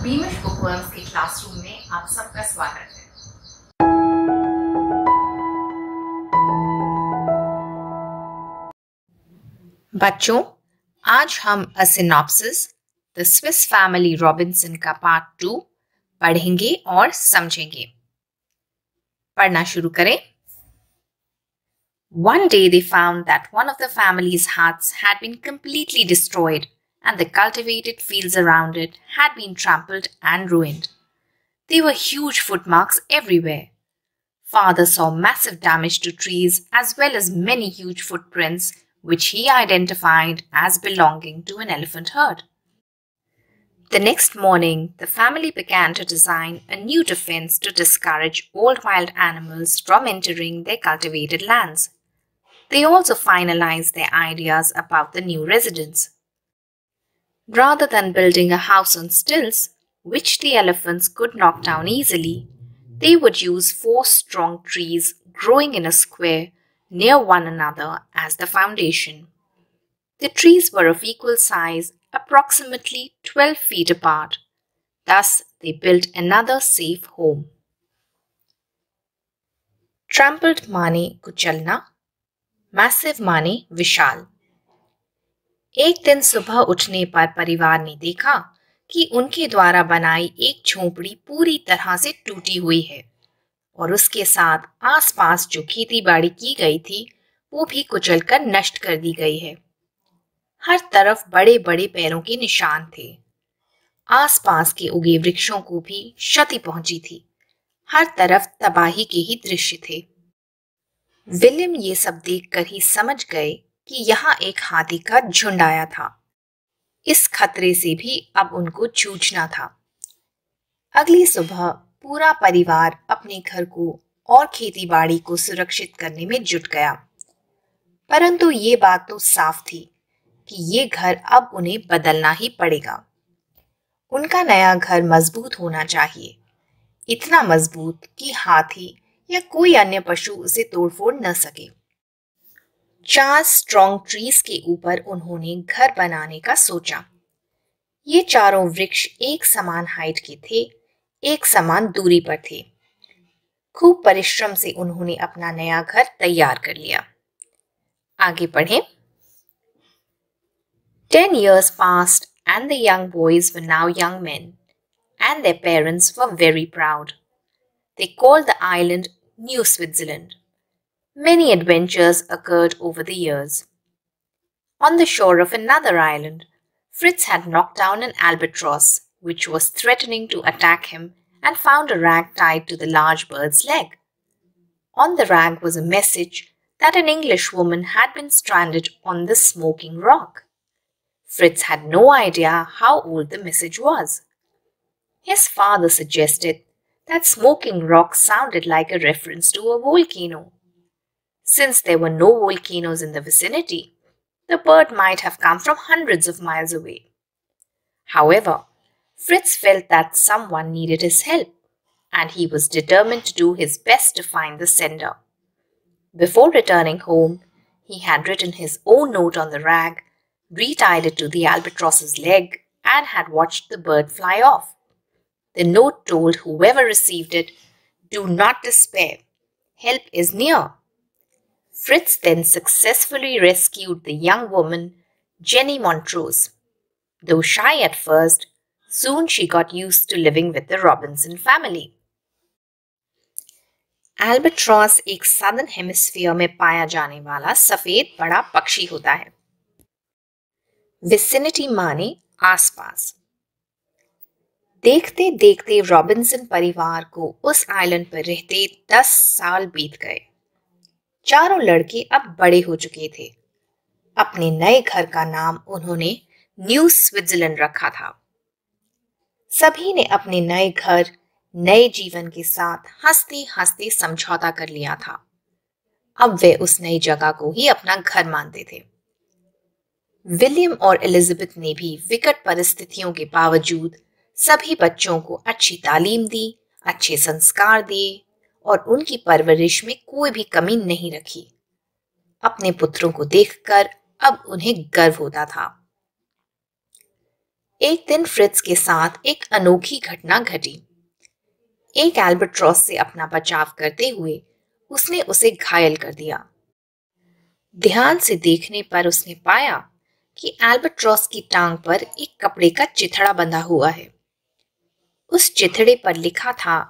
बीमिश bookworms के classroom में आप सबका स्वागत है। बच्चों, आज हम a synopsis the Swiss family Robinson का पार्ट 2 पढ़ेंगे और समझेंगे। पढ़ना शुरू करें। One day they found that one of the family's huts had been completely destroyed and the cultivated fields around it had been trampled and ruined. There were huge footmarks everywhere. Father saw massive damage to trees as well as many huge footprints which he identified as belonging to an elephant herd. The next morning, the family began to design a new defense to discourage old wild animals from entering their cultivated lands. They also finalized their ideas about the new residence. Rather than building a house on stilts, which the elephants could knock down easily, they would use 4 strong trees growing in a square near one another as the foundation. The trees were of equal size, approximately 12 feet apart. Thus, they built another safe home. Trampled माने कुचलना, massive माने विशाल। एक दिन सुबह उठने पर परिवार ने देखा कि उनके द्वारा बनाई एक झोपड़ी पूरी तरह से टूटी हुई है और उसके साथ आसपास जो खेती बाड़ी की गई थी वो भी कुचलकर नष्ट कर दी गई है। हर तरफ बड़े बड़े पैरों के निशान थे। आसपास के उगे वृक्षों को भी क्षति पहुंची थी। हर तरफ तबाही के ही दृश्य थे। विलियम ये सब देखकर ही समझ गए कि यहाँ एक हाथी का झुंड आया था। इस खतरे से भी अब उनको जूझना था। अगली सुबह पूरा परिवार अपने घर को और खेती-बाड़ी को सुरक्षित करने में जुट गया। परंतु ये बात तो साफ थी कि ये घर अब उन्हें बदलना ही पड़ेगा। उनका नया घर मजबूत होना चाहिए, इतना मजबूत कि हाथी या कोई अन्य पशु उसे तोड़फोड़ न सके। 4 स्ट्रॉन्ग ट्रीज के ऊपर उन्होंने घर बनाने का सोचा। ये चारों वृक्ष एक समान हाइट के थे, एक समान दूरी पर थे। खूब परिश्रम से उन्होंने अपना नया घर तैयार कर लिया। आगे पढ़ें। 10 years passed and the young boys were now young men, and their parents were very proud. They called the island New Switzerland. Many adventures occurred over the years. On the shore of another island, Fritz had knocked down an albatross, which was threatening to attack him, and found a rag tied to the large bird's leg. On the rag was a message that an English woman had been stranded on the smoking rock. Fritz had no idea how old the message was. His father suggested that smoking rock sounded like a reference to a volcano. Since there were no volcanoes in the vicinity, the bird might have come from hundreds of miles away. However, Fritz felt that someone needed his help, and he was determined to do his best to find the sender. Before returning home, he had written his own note on the rag, retied it to the albatross's leg, and had watched the bird fly off. The note told whoever received it, "Do not despair. Help is near." Fritz then successfully rescued the young woman, Jenny Montrose. Though shy at first, soon she got used to living with the Robinson family. Albatross एक Southern Hemisphere में पाया जाने वाला सफेद बड़ा पक्षी होता है। Vicinity माने आसपास। देखते देखते रॉबिन्सन परिवार को उस आइलैंड पर रहते 10 साल बीत गए। चारों लड़के अब बड़े हो चुके थे। अपने नए घर का नाम उन्होंने न्यू स्विट्जरलैंड रखा था। सभी ने अपने नए घर, नए जीवन के साथ हंसते हंसते समझौता कर लिया था। अब वे उस नई जगह को ही अपना घर मानते थे। विलियम और एलिजाबेथ ने भी विकट परिस्थितियों के बावजूद सभी बच्चों को अच्छी तालीम दी, अच्छे संस्कार दिए और उनकी परवरिश में कोई भी कमी नहीं रखी। अपने पुत्रों को देखकर अब उन्हें गर्व होता था। एक दिन फ्रिट्ज के साथ एक अनोखी घटना घटी। एक एल्बाट्रॉस से अपना बचाव करते हुए उसने उसे घायल कर दिया। ध्यान से देखने पर उसने पाया कि एल्बाट्रॉस की टांग पर एक कपड़े का चिथड़ा बंधा हुआ है। उस चिथड़े पर लिखा था,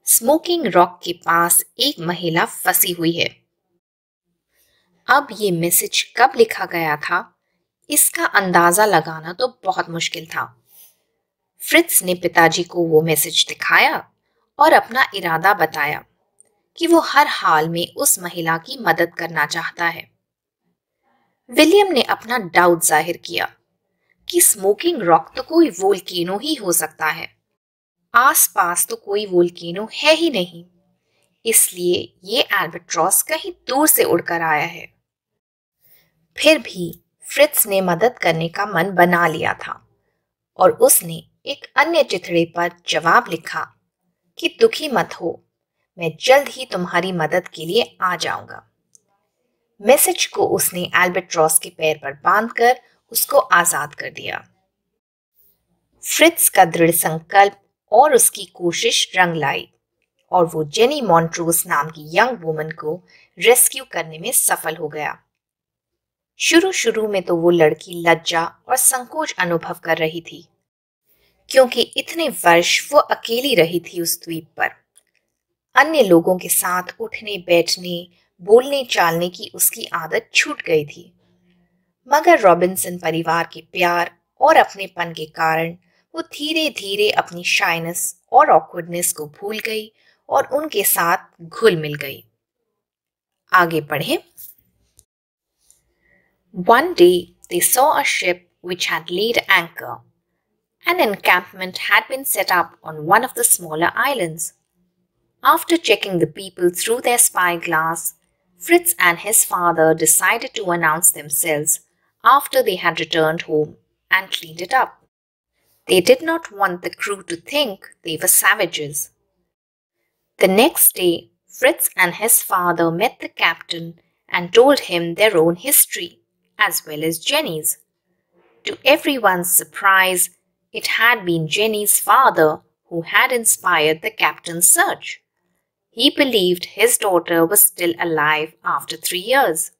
स्मोकिंग रॉक के पास एक महिला फंसी हुई है। अब ये मैसेज कब लिखा गया था, इसका अंदाजा लगाना तो बहुत मुश्किल था। फ्रिट्ज ने पिताजी को वो मैसेज दिखाया और अपना इरादा बताया कि वो हर हाल में उस महिला की मदद करना चाहता है। विलियम ने अपना डाउट जाहिर किया कि स्मोकिंग रॉक तो कोई वोल्केनो ही हो सकता है। आसपास तो कोई वोल्केनो है ही नहीं, इसलिए ये एल्बाट्रॉस कहीं दूर से उड़कर आया है। फिर भी फ्रिट्ज ने मदद करने का मन बना लिया था और उसने एक अन्य चिथड़े पर जवाब लिखा कि दुखी मत हो, मैं जल्द ही तुम्हारी मदद के लिए आ जाऊंगा। मैसेज को उसने एल्बाट्रॉस के पैर पर बांधकर उसको आजाद कर दिया। फ्रिट्ज का दृढ़ संकल्प और उसकी कोशिश रंग लाई और वो जेनी मॉन्ट्रोस नाम की यंग वुमन को रेस्क्यू करने में सफल हो गया। शुरू शुरू में तो वो लड़की लज्जा और संकोच अनुभव कर रही थी, क्योंकि इतने वर्ष वो अकेली रही थी उस द्वीप पर। अन्य लोगों के साथ उठने बैठने, बोलने चालने की उसकी आदत छूट गई थी। मगर रॉबिन्सन परिवार के प्यार और अपनेपन के कारण वो धीरे धीरे अपनी शाइनेस और ऑकवर्डनेस को भूल गई और उनके साथ घुल मिल गई। आगे पढ़ें। One day they saw a ship which had laid anchor. An encampment had been set up on one of the smaller islands. After checking the people through their spyglass, Fritz and his father decided to announce themselves after they had returned home and cleaned it up. They did not want the crew to think they were savages. The next day, Fritz and his father met the captain and told him their own history, as well as Jenny's. To everyone's surprise, it had been Jenny's father who had inspired the captain's search. He believed his daughter was still alive after 3 years.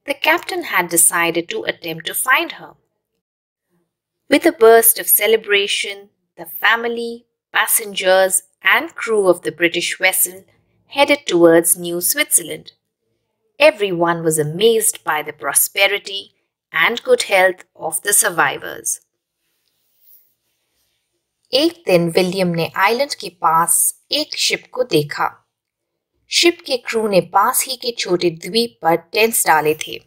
The captain had decided to attempt to find her. With a burst of celebration, the family, passengers, and crew of the British vessel headed towards New Switzerland. Everyone was amazed by the prosperity and good health of the survivors. एक दिन William ने island के पास एक ship को देखा। Ship के crew ने पास ही के छोटे द्वीप पर टेंट्स डाले थे।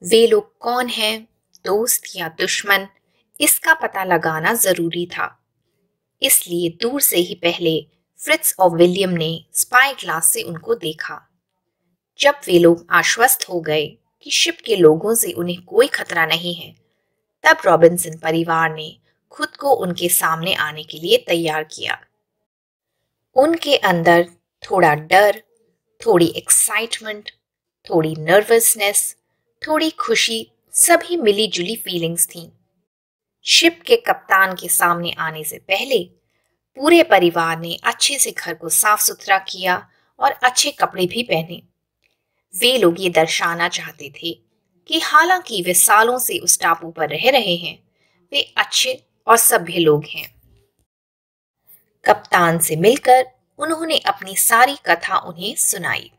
वे लोग कौन हैं, दोस्त या दुश्मन, इसका पता लगाना जरूरी था। इसलिए दूर से ही पहले फ्रिट्ज और विलियम ने स्पाई ग्लास से उनको देखा। जब वे लोग आश्वस्त हो गए कि शिप के लोगों से उन्हें कोई खतरा नहीं है, तब रॉबिन्सन परिवार ने खुद को उनके सामने आने के लिए तैयार किया। उनके अंदर थोड़ा डर, थोड़ी एक्साइटमेंट, थोड़ी नर्वसनेस, थोड़ी खुशी, सभी मिली जुली फीलिंग्स थीं। शिप के कप्तान के सामने आने से पहले पूरे परिवार ने अच्छे से घर को साफ सुथरा किया और अच्छे कपड़े भी पहने। वे लोग ये दर्शाना चाहते थे कि हालांकि वे सालों से उस टापू पर रह रहे हैं, वे अच्छे और सभ्य लोग हैं। कप्तान से मिलकर उन्होंने अपनी सारी कथा उन्हें सुनाई।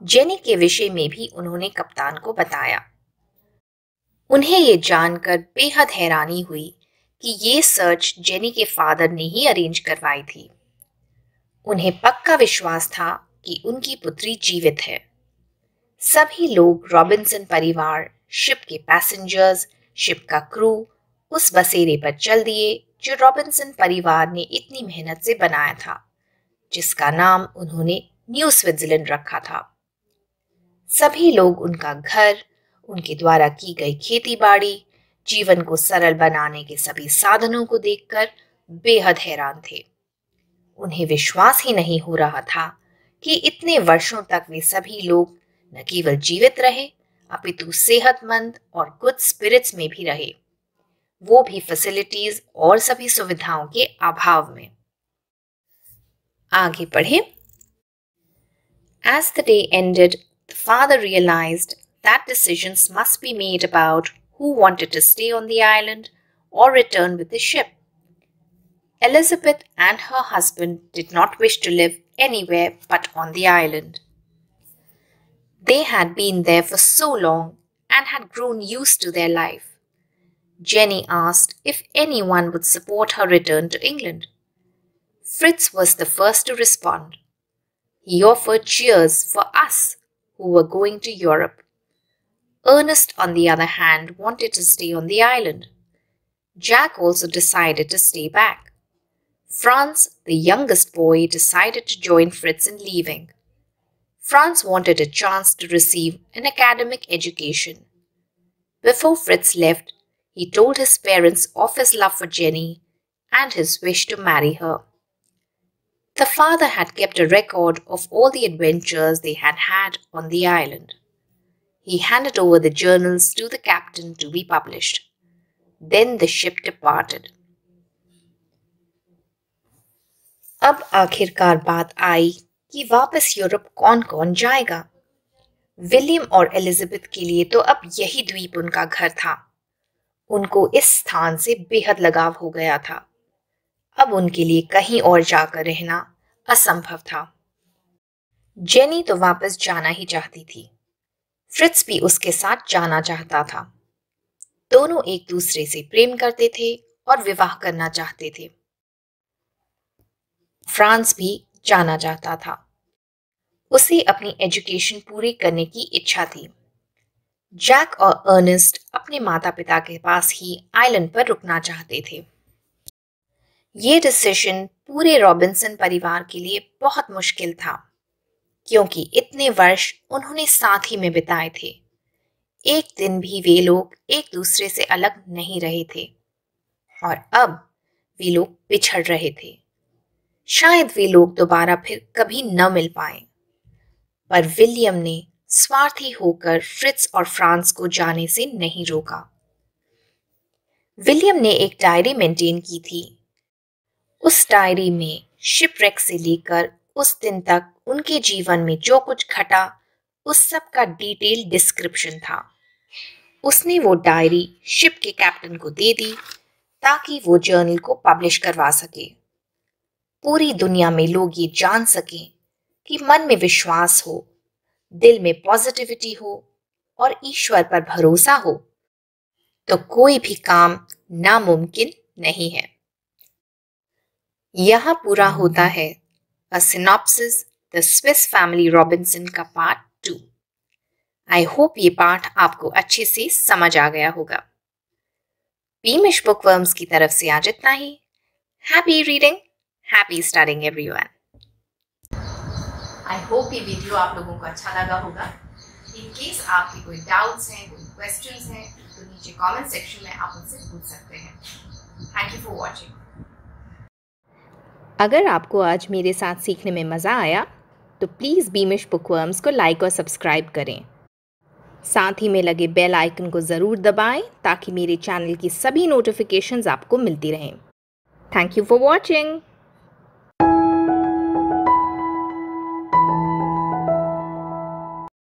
जेनी के विषय में भी उन्होंने कप्तान को बताया। उन्हें ये जानकर बेहद हैरानी हुई कि ये सर्च जेनी के फादर ने ही अरेंज करवाई थी। उन्हें पक्का विश्वास था कि उनकी पुत्री जीवित है। सभी लोग, रॉबिन्सन परिवार, शिप के पैसेंजर्स, शिप का क्रू उस बसेरे पर चल दिए जो रॉबिन्सन परिवार ने इतनी मेहनत से बनाया था, जिसका नाम उन्होंने न्यू स्विट्जरलैंड रखा था। सभी लोग उनका घर, उनके द्वारा की गई खेती बाड़ी, जीवन को सरल बनाने के सभी साधनों को देखकर बेहद हैरान थे। उन्हें विश्वास ही नहीं हो रहा था कि इतने वर्षों तक वे सभी लोग न केवल जीवित रहे, अपितु सेहतमंद और गुड स्पिरिट्स में भी रहे। वो भी फैसिलिटीज और सभी सुविधाओं के अभाव में। आगे पढ़े। As the day ended, the father realized that decisions must be made about who wanted to stay on the island or return with the ship. Elizabeth and her husband did not wish to live anywhere but on the island. They had been there for so long and had grown used to their life. Jenny asked if anyone would support her return to England. Fritz was the first to respond. He offered cheers for us who were going to Europe. Ernest, on the other hand, wanted to stay on the island. Jack also decided to stay back. Franz, the youngest boy, decided to join Fritz in leaving. Franz wanted a chance to receive an academic education. Before Fritz left, he told his parents of his love for Jenny and his wish to marry her. The father had kept a record of all the adventures they had had on the island. He handed over the journals to the captain to be published. Then the ship departed. अब आखिरकार बात आई कि वापस Europe कौन कौन जाएगा। William और Elizabeth के लिए तो अब यही द्वीप उनका घर था। उनको इस स्थान से बेहद लगाव हो गया था। अब उनके लिए कहीं और जाकर रहना असंभव था। जेनी तो वापस जाना ही चाहती थी। फ्रिट्ज भी उसके साथ जाना चाहता था। दोनों एक दूसरे से प्रेम करते थे और विवाह करना चाहते थे। फ्रांस भी जाना चाहता था। उसे अपनी एजुकेशन पूरी करने की इच्छा थी। जैक और अर्नेस्ट अपने माता पिता के पास ही आइलैंड पर रुकना चाहते थे। ये डिसीजन पूरे रॉबिन्सन परिवार के लिए बहुत मुश्किल था, क्योंकि इतने वर्ष उन्होंने साथ ही में बिताए थे। एक दिन भी वे लोग एक दूसरे से अलग नहीं रहे थे और अब वे लोग बिछड़ रहे थे। शायद वे लोग दोबारा फिर कभी न मिल पाए। पर विलियम ने स्वार्थी होकर फ्रिट्ज और फ्रांस को जाने से नहीं रोका। विलियम ने एक डायरी मेंटेन की थी। उस डायरी में शिपरेक से लेकर उस दिन तक उनके जीवन में जो कुछ घटा उस सब का डिटेल डिस्क्रिप्शन था। उसने वो डायरी शिप के कैप्टन को दे दी ताकि वो जर्नल को पब्लिश करवा सके। पूरी दुनिया में लोग ये जान सकें कि मन में विश्वास हो, दिल में पॉजिटिविटी हो और ईश्वर पर भरोसा हो तो कोई भी काम नामुमकिन नहीं है। यहां पूरा होता है a synopsis the Swiss family Robinson का पार्ट 2। आई होप ये पाठ आपको अच्छे से समझ आ गया होगा। बीमिश बुकवर्म्स की तरफ से आज इतना ही। Happy reading, happy studying everyone. I hope ये वीडियो आप लोगों को अच्छा लगा होगा। इन केस आपके कोई डाउट्स हैं, कोई क्वेश्चंस हैं तो नीचे कमेंट सेक्शन में आप मुझसे पूछ सकते हैं। Thank you for watching. अगर आपको आज मेरे साथ सीखने में मज़ा आया तो प्लीज़ बीमिश बुकवर्म्स को लाइक और सब्सक्राइब करें। साथ ही में लगे बेल आइकन को ज़रूर दबाएं ताकि मेरे चैनल की सभी नोटिफिकेशंस आपको मिलती रहें। Thank you for watching.